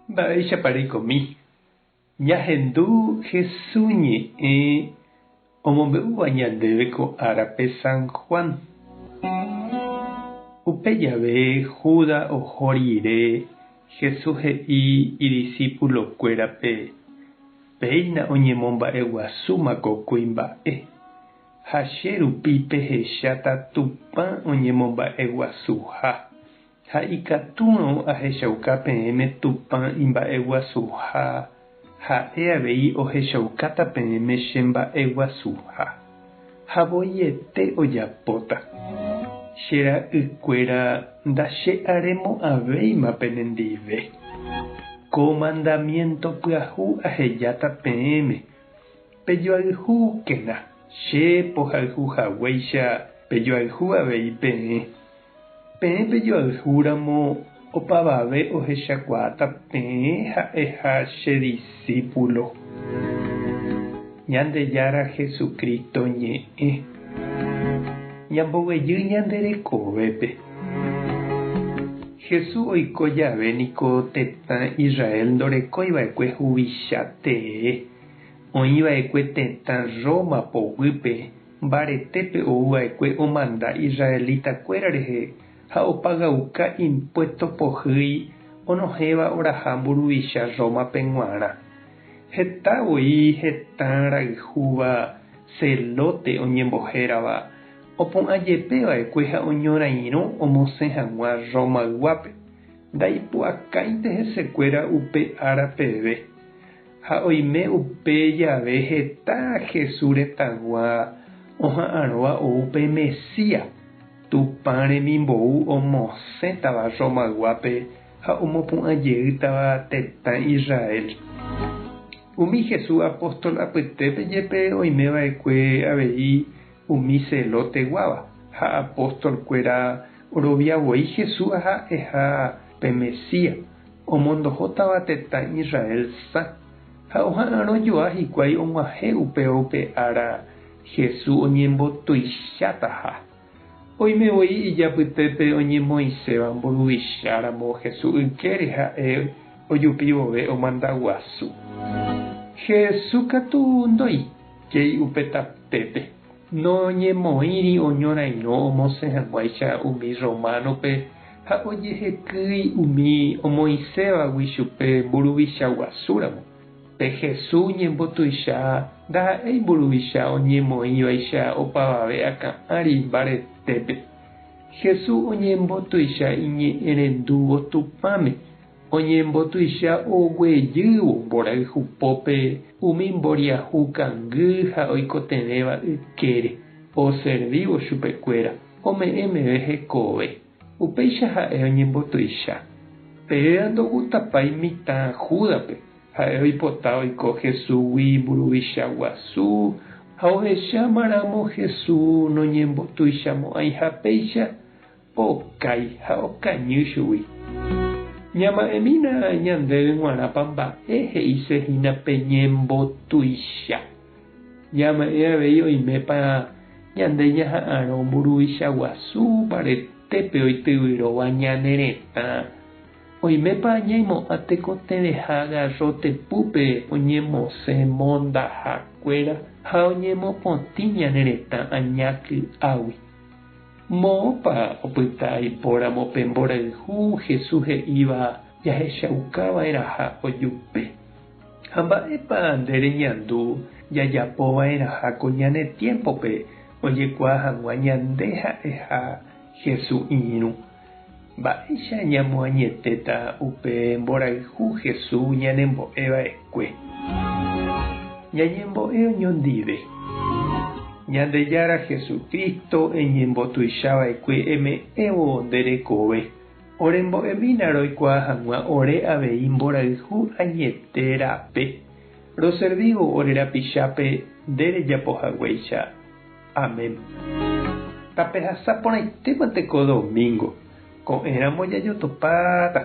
Mba'eichapareikomi. Ñahendu Jesús ñe'ẽ omombe'úva ñandéve ko árape San Juan. Upe jave Judas oho rire Jesús he'i idiscípulokuérape péina oñemomba'eguasúmako kuimba'e. Ha che rupípe hecháta Tupã oñemomba'eguasuha. Ha ikatúrõ ahechauka peẽme Tupã imba'eguasuha ha'e avei ohechaukáta peẽme che mba'eguasuha. Ha voiete ojapóta. Che ra'ykuéra ndache'aremo'ãvéima penendive. Ko mandamiento pyahu ahejáta peẽme. Pejoayhúkena. Che pohayhuhaguéicha pejoayhu avei peẽ. Peẽ pejoayhúramo opavave ohechakuaáta peẽ ha'eha che discípulo. Ñandejára Jesucristo ñe'ẽ. Ñamboguejy ñanderekovépe. Jesús oiko jave niko tetã Israel ndorekóiva'ekue huvicha tee. Oĩva'ekue tetã Roma poguýpe mbaretépe ouva'ekue omanda israelitakuéra rehe ha opagauka impuesto pohýi onohéva oraha mburuvicha Rómape g̃uarã. Hetávoi hetã rayhúva celote oñembohérava opu'ãjepeva'ekue ha oñorairõ omosẽ hag̃ua Roma yvápe. Ndaipu'akáinte hesekuéra upe ára peve. Ha oime upe jave heta Jesús retãgua oha'ãrõva oupe Mesías. Tupã remimbou omosẽtava Roma yvápe ha omopu'ãjeýtava tetã Israel. Umi Jesús apóstol apytépe jepe oimeva'ekue avei umi celote guáva ha apóstolkuéra oroviavoi Jesús ha'eha pe Mesías omondohótava tetã Israel sã. Ha oha'ãrõjoa hikuái og̃uahẽ upépe ára Jesús oñembotuichátaha. Oimevoi ijapytépe oñemoĩséva mburuvicharamo Jesús ykére ha'e ojupi vove omandaguasu. Jesús katu ndoikéi upe tapépe. Noñemoĩri oñorairõ omosẽ hag̃uáicha umi Románope ha ojehekýi umi omoĩsévagui chupe mburuvichaguasúramo. Pe Jesús ñembotuicha ndaha'éi mburuvicha oñemoĩvaicha opavave akã'ãri mbaretépe. Jesús oñembotuicha iñe'ẽrendúvo Tupãme. Oñembotuicha oguejývo mborayhupópe umi mboriahu kangy ha oikotevẽva ykére. Oservivo chupekuéra. Ome'ẽ meve hekove. Upéicha ha'e oñembotuicha. Péva ndogutapái mitã Judape. Ha'e oipota oiko Jesúsgui mburuvichaguasu ha ohechámaramo Jesús noñembotuichamo'ãi ha péicha okái ha okañy chugui. Ñama'ẽmína ñandéve g̃uarãpa mba'e he'isehína peñembotuicha. Ñama'ẽ avei oimépa ñande ñaha'ãrõ mburuvichaguasu mbaretépe oityvyróva ñane retã. Oimépa ñaimo'ã tekotevẽha garrotepúpe oñemosẽ mondahakuéra ha oñemopotĩ ñane retã añaky'águi. Moõpa opyta ipóramo pe mborayhu Jesús he'íva jahechaukava'eraha ojupe. Ha mba'épa ndére ñandu jajapova'eraha ko ñane tiempope ojekuaa hag̃ua ñande ha'eha Jesús irũ. Mba'éicha ñamoañetéta upe mborayhu Jesús ñanembo'eva'ekue. Ñañembo'e oñondive. Ñandejára Jesucristo eñembotuichava'ekue eme'ẽvo nderekove. Orembo'emína roikuaa hag̃ua ore avei mborayhu añete rape. Roservivo ore rapichápe nderejapohaguéicha. Amén. Tape hasa porãitémante ko domingo. Ko'ẽramo jajotopáta.